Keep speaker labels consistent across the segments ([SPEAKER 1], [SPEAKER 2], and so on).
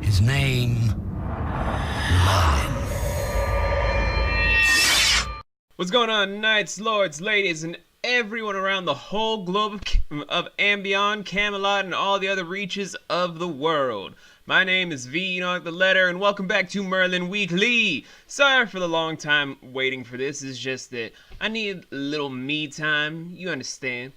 [SPEAKER 1] His name, Merlin.
[SPEAKER 2] What's going on, knights, lords, ladies, and everyone around the whole globe of Ambion, Camelot, and all the other reaches of the world. My name is V, you know, like the letter, and welcome back to Merlin Weekly. Sorry for the long time waiting for this. It's just that I need a little me time, you understand.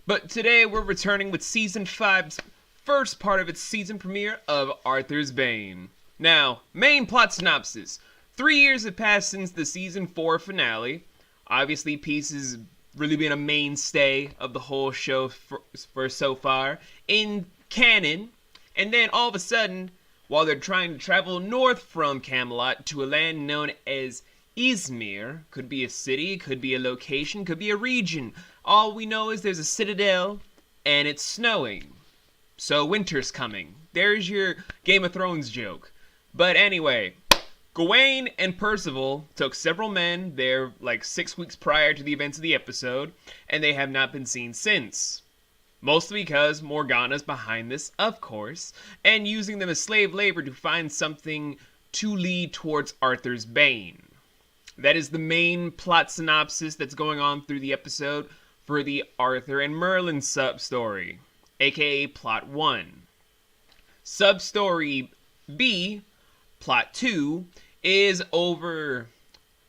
[SPEAKER 2] But today we're returning with Season 5's first part of its season premiere of Arthur's Bane. Now, main plot synopsis. 3 years have passed since the Season 4 finale. Obviously, Peace has really been a mainstay of the whole show for so far in canon. And then all of a sudden, while they're trying to travel north from Camelot to a land known as Izmir, could be a city, could be a location, could be a region. All we know is there's a citadel and it's snowing. So winter's coming. There's your Game of Thrones joke. But anyway, Gawain and Percival took several men there like 6 weeks prior to the events of the episode, and they have not been seen since. Mostly because Morgana's behind this, of course, and using them as slave labor to find something to lead towards Arthur's Bane. That is the main plot synopsis that's going on through the episode for the Arthur and Merlin sub-story, aka Plot 1. Sub-story B, Plot 2, is over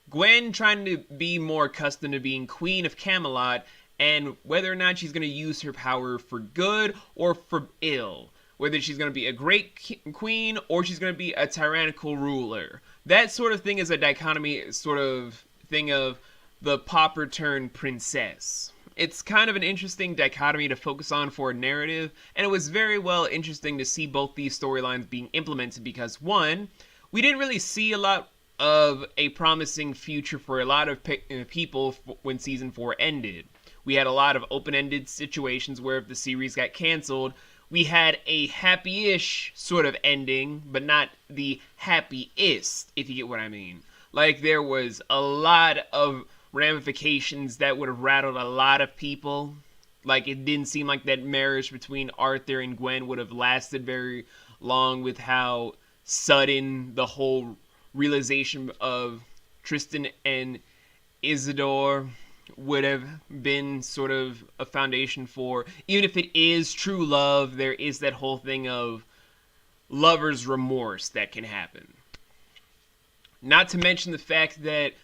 [SPEAKER 2] Gwen trying to be more accustomed to being Queen of Camelot and whether or not she's going to use her power for good or for ill. Whether she's going to be a great queen or she's going to be a tyrannical ruler. That sort of thing is a dichotomy sort of thing of the pauper turned princess. It's kind of an interesting dichotomy to focus on for a narrative, and it was very well interesting to see both these storylines being implemented because, one, we didn't really see a lot of a promising future for a lot of people when Season 4 ended. We had a lot of open-ended situations where if the series got canceled, we had a happy-ish sort of ending, but not the happiest, if you get what I mean. Like, there was a lot of ramifications that would have rattled a lot of people. Like, it didn't seem like that marriage between Arthur and Gwen would have lasted very long with how sudden the whole realization of Tristan and Isidore would have been sort of a foundation for, even if it is true love, there is that whole thing of lover's remorse that can happen. Not to mention the fact that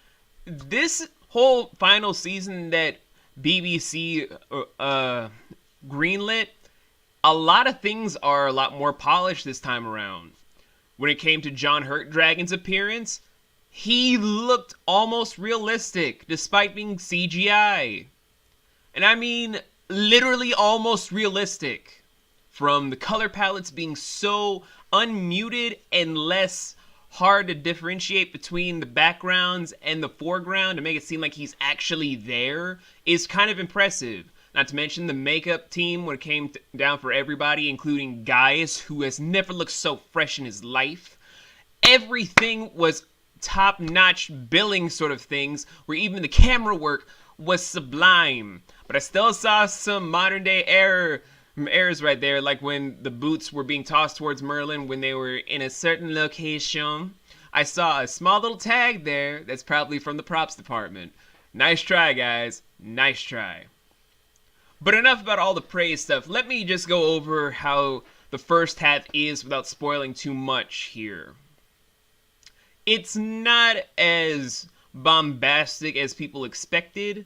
[SPEAKER 2] this whole final season that BBC greenlit, a lot of things are a lot more polished this time around. When it came to John Hurt Dragon's appearance, he looked almost realistic despite being CGI. And I mean literally almost realistic. From the color palettes being so unmuted and less hard to differentiate between the backgrounds and the foreground to make it seem like he's actually there is kind of impressive. Not to mention the makeup team when it came down for everybody, including Gaius, who has never looked so fresh in his life. Everything was top-notch billing sort of things, where even the camera work was sublime. But I still saw some modern-day errors right there, like when the boots were being tossed towards Merlin when they were in a certain location. I saw a small little tag there that's probably from the props department. Nice try, guys. Nice try. But enough about all the praise stuff. Let me just go over how the first half is without spoiling too much here. It's not as bombastic as people expected,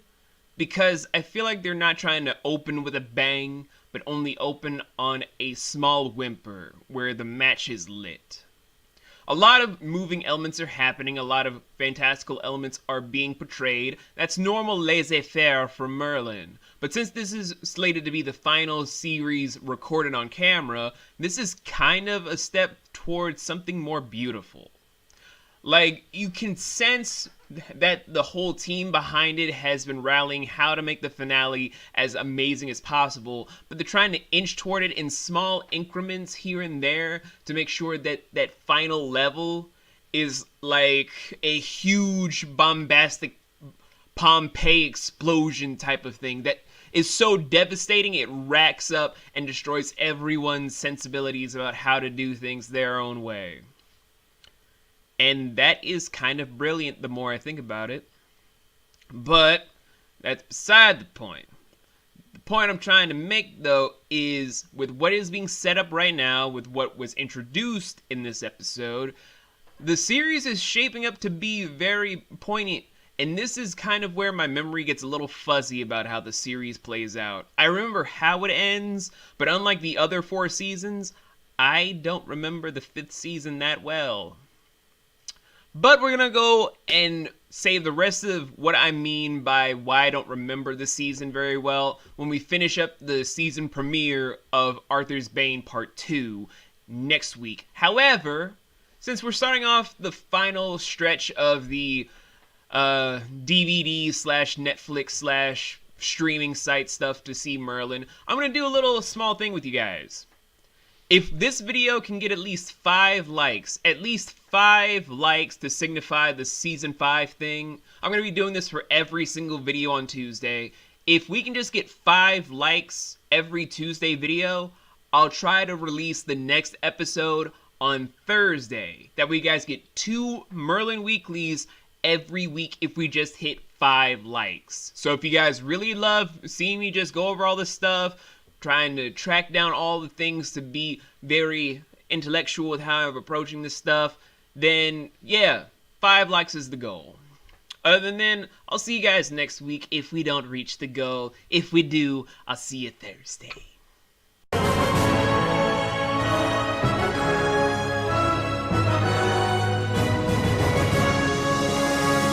[SPEAKER 2] because I feel like they're not trying to open with a bang, but only open on a small whimper where the match is lit. A lot of moving elements are happening, a lot of fantastical elements are being portrayed. That's normal laissez-faire for Merlin. But since this is slated to be the final series recorded on camera, this is kind of a step towards something more beautiful. Like, you can sense that the whole team behind it has been rallying how to make the finale as amazing as possible, but they're trying to inch toward it in small increments here and there to make sure that that final level is like a huge bombastic Pompeii explosion type of thing that is so devastating it racks up and destroys everyone's sensibilities about how to do things their own way. And that is kind of brilliant the more I think about it. But that's beside the point. The point I'm trying to make, though, is with what is being set up right now, with what was introduced in this episode, the series is shaping up to be very poignant. And this is kind of where my memory gets a little fuzzy about how the series plays out. I remember how it ends, but unlike the other 4 seasons, I don't remember the 5th season that well. But we're gonna go and say the rest of what I mean by why I don't remember the season very well when we finish up the season premiere of Arthur's Bane Part 2 next week. However, since we're starting off the final stretch of the DVD slash Netflix slash streaming site stuff to see Merlin, I'm going to do a little small thing with you guys. If this video can get at least 5 likes to signify the season 5 thing, I'm going to be doing this for every single video on Tuesday. If we can just get 5 likes every Tuesday video, I'll try to release the next episode on Thursday. That way you guys get 2 Merlin weeklies every week if we just hit 5 likes. So if you guys really love seeing me just go over all this stuff, trying to track down all the things to be very intellectual with how I'm approaching this stuff, then yeah, 5 likes is the goal. Other than then, I'll see you guys next week if we don't reach the goal. If we do, I'll see you Thursday.